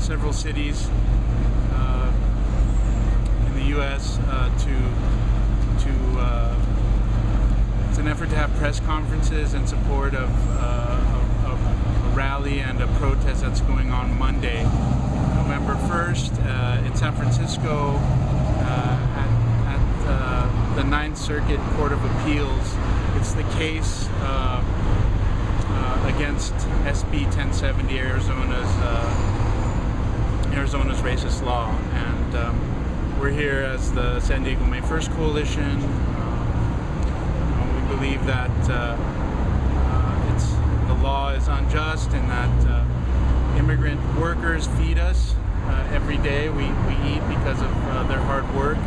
several cities in the U.S. It's an effort to have press conferences in support of a rally and a protest that's going on Monday, November 1st, in San Francisco at the Ninth Circuit Court of Appeals. It's the case against SB 1070, Arizona's racist law, and we're here as the San Diego May First Coalition. We believe that the law is unjust and that immigrant workers feed us every day. We eat because of their hard work,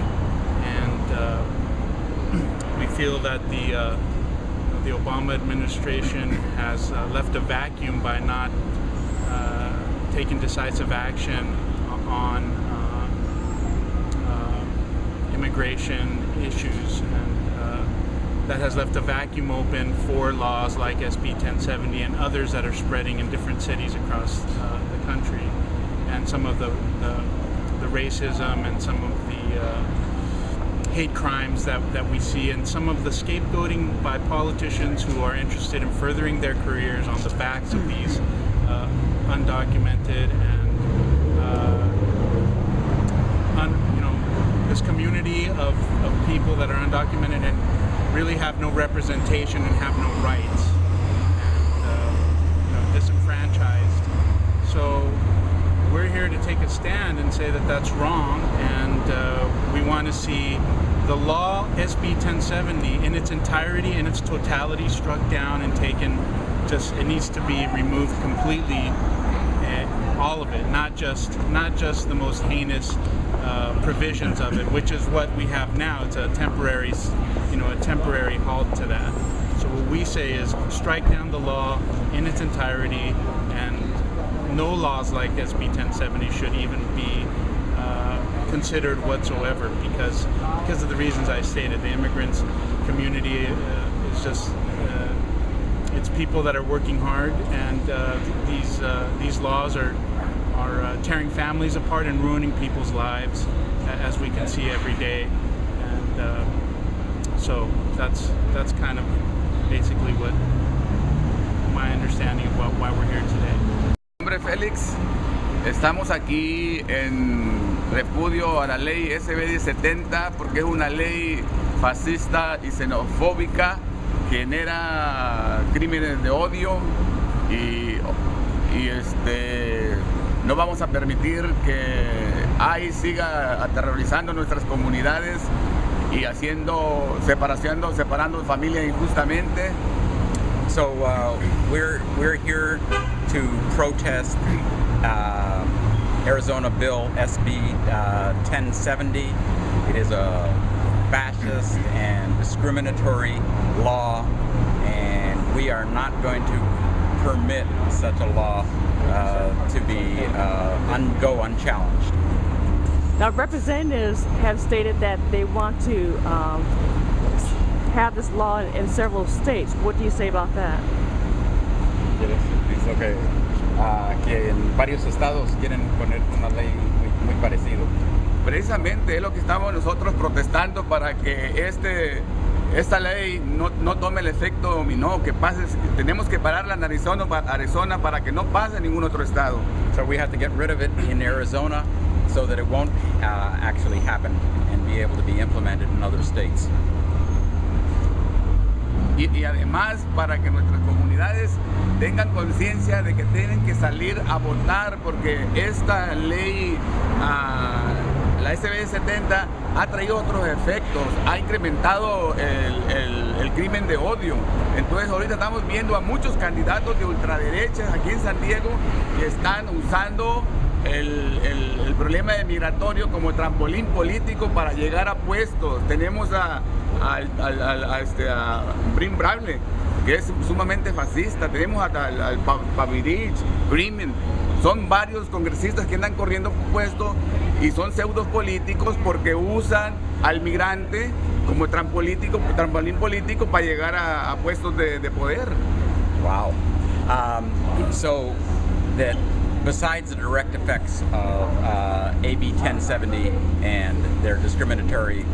and we feel that the Obama administration has left a vacuum by not taking decisive action on immigration issues, and that has left a vacuum open for laws like SB 1070 and others that are spreading in different cities across the country, and some of the racism and some of the hate crimes that we see, and some of the scapegoating by politicians who are interested in furthering their careers on the backs of these undocumented and this community of people that are undocumented and really have no representation and have no rights, and disenfranchised. So we're here to take a stand and say that that's wrong, and we want to see the law SB 1070 in its entirety, in its totality, struck down and taken. It needs to be removed completely, all of it, not just the most heinous provisions of it, which is what we have now. It's a temporary halt to that. So what we say is strike down the law in its entirety, and no laws like SB 1070 should even be considered whatsoever, because of the reasons I stated. The immigrants community is just it's people that are working hard, and these laws are tearing families apart and ruining people's lives, as we can see every day. And so that's kind of basically what my understanding of why we're here today. Mi nombre es Félix. Estamos aquí en repudio a la ley SB 70 porque es una ley fascista y xenofóbica que genera crímenes de odio, y no vamos a permitir que ICE siga aterrorizando nuestras comunidades y separando familias injustamente. So we're here to protest Arizona Bill SB 1070. It is a fascist and discriminatory law, and we are not going to permit such a law to go unchallenged. Now, representatives have stated that they want to have this law in several states. What do you say about that? Que en varios estados quieren poner una ley muy parecida. Precisamente es lo que estamos nosotros protestando, para que esta ley no tome el efecto dominó, que pase. Tenemos que pararla en Arizona para que no pase en ningún otro estado. So we have to get rid of it in Arizona so that it won't actually happen and be able to be implemented in other states. Y además para que nuestras comunidades tengan conciencia de que tienen que salir a votar, porque esta ley, la SB 70, ha traído otros efectos, ha incrementado el crimen de odio. Entonces ahorita estamos viendo a muchos candidatos de ultraderechas aquí en San Diego que están usando el problema de migratorio como trampolín político para llegar a puestos. Tenemos a Bryn Bradley, que es sumamente fascista. Tenemos al Pavirich, Freeman. Son varios congresistas que andan corriendo puestos y son pseudos políticos porque usan al migrante como trampolín político para llegar a puestos de poder. Wow. So that besides the direct effects of AB 1070 and their discriminatory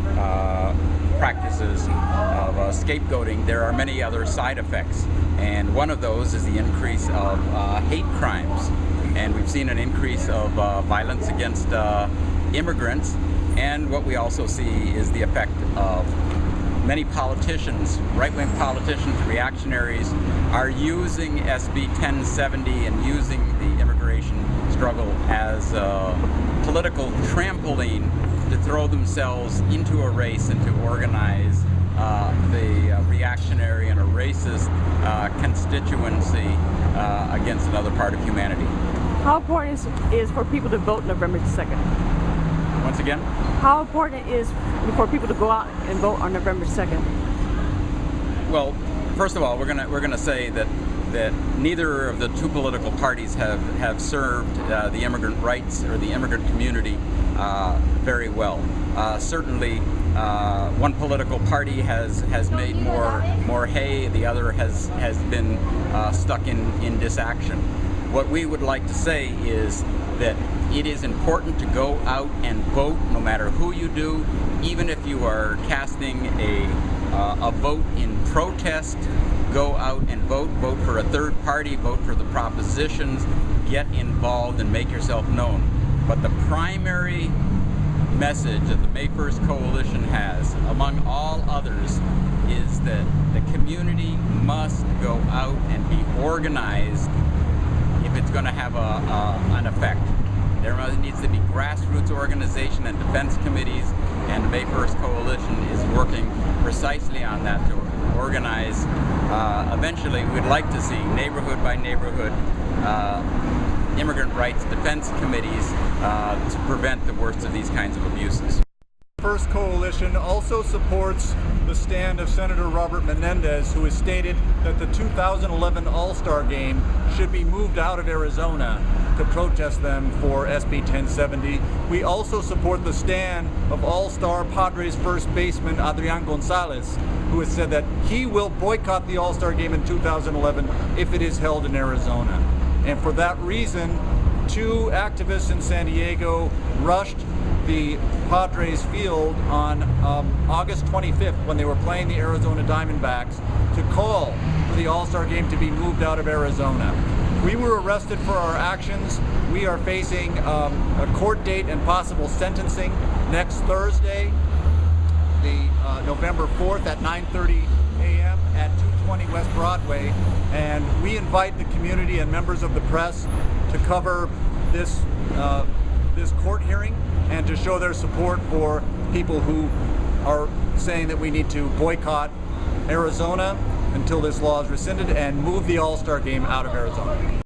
practices of scapegoating, there are many other side effects. And one of those is the increase of hate crimes. And we've seen an increase of violence against immigrants. And what we also see is the effect of many politicians, right-wing politicians, reactionaries, are using SB 1070 and using the immigration struggle as a political trampoline to throw themselves into a race and to organize the reactionary and a racist constituency against another part of humanity. How important is for people to vote November 2nd? Once again? How important it is for people to go out and vote on November 2nd? Well, first of all, we're gonna say that neither of the two political parties have served the immigrant rights or the immigrant community very well. Certainly, one political party has made more hay; the other has been stuck in disaction. What we would like to say is that it is important to go out and vote, no matter who you do, even if you are casting a vote in protest. Go out and vote for a third party, vote for the propositions, get involved and make yourself known. But the primary message that the May 1st Coalition has, among all others, is that the community must go out and be organized if it's going to have an effect. There needs to be grassroots organization and defense committees, and the May 1st Coalition is working precisely on that to organize. Eventually, we'd like to see neighborhood by neighborhood immigrant rights defense committees to prevent the worst of these kinds of abuses. First Coalition also supports the stand of Senator Robert Menendez, who has stated that the 2011 All-Star Game should be moved out of Arizona to protest them for SB 1070. We also support the stand of All-Star Padres first baseman Adrian Gonzalez, who has said that he will boycott the All-Star Game in 2011 if it is held in Arizona. And for that reason, two activists in San Diego rushed the Padres field on August 25th when they were playing the Arizona Diamondbacks to call for the All-Star Game to be moved out of Arizona. We were arrested for our actions. We are facing a court date and possible sentencing next Thursday, the November 4th at 9:30 a.m. at 220 West Broadway. And we invite the community and members of the press to cover this court hearing and to show their support for people who are saying that we need to boycott Arizona until this law is rescinded and move the All-Star Game out of Arizona.